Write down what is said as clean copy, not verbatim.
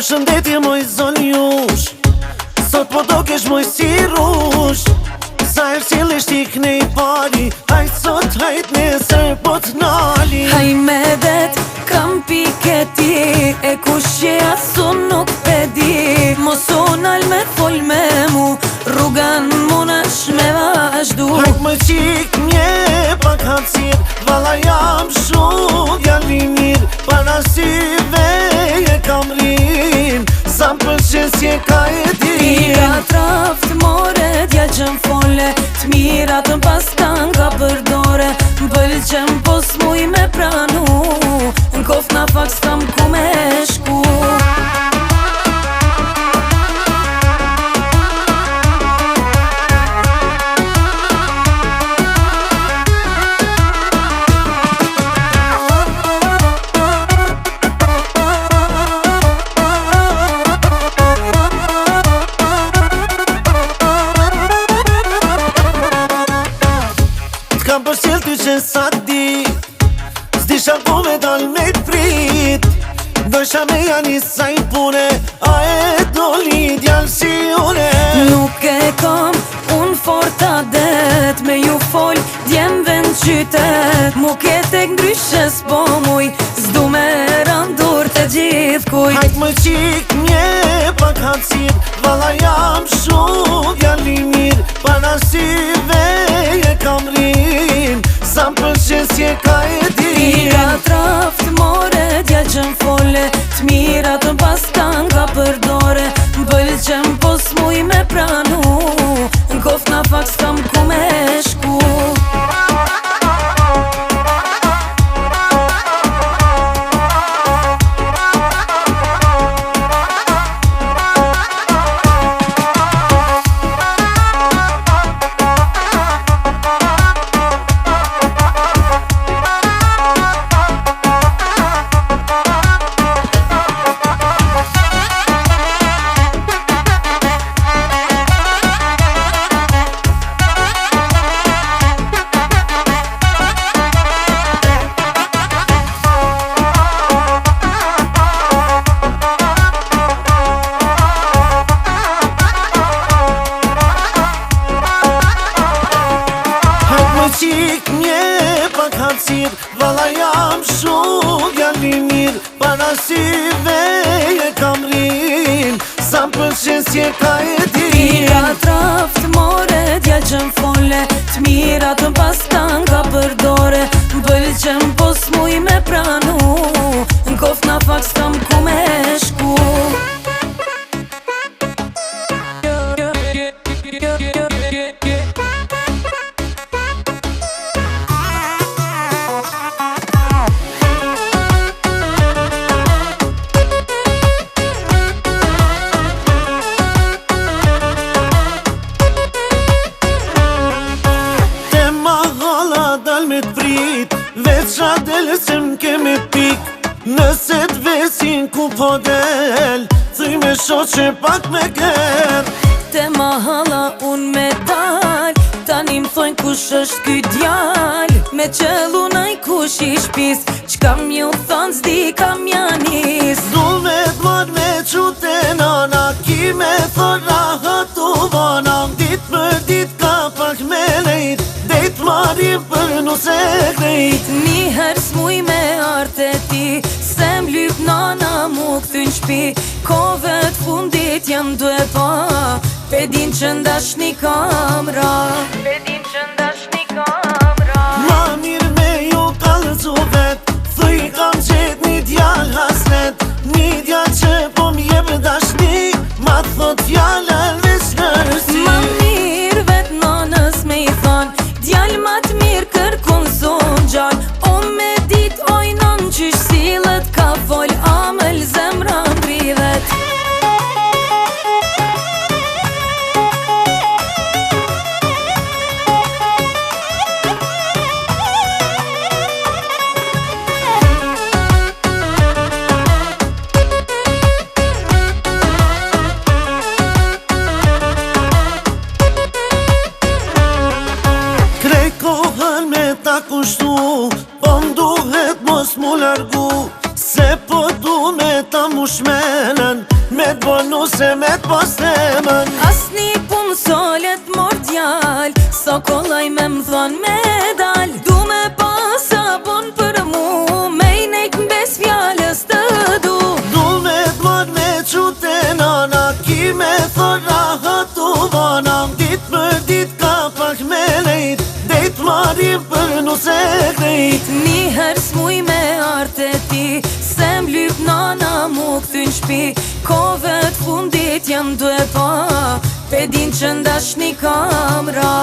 Përshëndetje moj zonjush, sot po do kesh moj si rush. Sa e fësillisht i knej pari, hajt sot hajt nesër po t'nali. Haj me det, kam piketi, e kush je asu nuk pedi. Mos unal me fol me mu, rrugan munesh me vazhdu. Hajt më qik mje pak hapsir, valla jam shumë djali mirë. Para syve e kam rin, sa më pëlqen si e ka e din. Pira traft more, djal që m'fole, t'mirat m'pas t'anga përdore. M'pëlqen pos muj me pranu, n'koft na fak s'kam ku me shku. Kam përshqel ty që sa di, s'disha ku me dal me t'prit. Dojsha me janë saj pune, a e doli djallë si une. Nuk e kam unë forta det, me ju fol djemve n'qytet. Mu ketek ndryshe s'po muj, s'du me randur të gjithë kuj. Hajt më qik mje pak hapsir, valla jam shumë djali mirë. Para syve e kam rin, sa më pëlqen si e ka e din. Pira traft more, djal që m'fole, t'mirat m'pas t'anga përdore. M'pëlqen pos muj me pranu, n'koft na fak s'kam ku me shku. Qik mje pak hapsir, valla jam shumë djali mirë. Para syve e kam rin, sa më pëlqen si e ka e din. Pira traft more, djal që m'fole, t'mirat m'pas t'anga përdore. M'pëlqen pos muj me pranu, n'koft na fak s'kam ku me shku. Me t'prit, veç qa del se m'keme pik. Nëse t'vesin ku po del, thuj me shoqe pak me ker. Te mahala unë me dal, tani m'thojnë kush është ky djal. Me qëllu naj kush i shpis, qka m'ju thonë s'di kam janis. Du me t'mar me qute nana, ki me thon rahat u vana. Dit për dit ka pak me lejt, dejt marim për nuse krejt. Niher s'muj me arte ti, se m'lyp nana mu këthyn shpi. Kove t'fundit jam due pa, pedin që ndashni kam ra. Pedin që ndashni kam ra. Ma mirë me ju kalëcu vet, thuj kam qet një djall hasnet. Një djall që po m'jep dashni, ma thot fjallën veç nërsi. Ma mirë vet nanës me i than, djall ma t'mirë kërkun zon gjall. O me dit ojnon qysh sillet, ka fol amel zemra mbrivet. Krejt kohën me ta kushtu, po m'duhet mos mu largu. Se po du me ta mushmenen, me t'bonu se me t'pastemen. Asni pun solet mordjal, sa kollaj me m'thon me dal. Du me pasa bon për mu, me i nejt m'bes fjallës të du. Du me t'mar me qute nana, ki me thon rahat u vana. Dit për dit ka pak me lejt, dejt marim për nuse krejt. Ni her s'muj me arte ti, se m'lyp nana mu këthyn shpi. Kove t'fundit jam due pa, pe din që ndashni kam ra.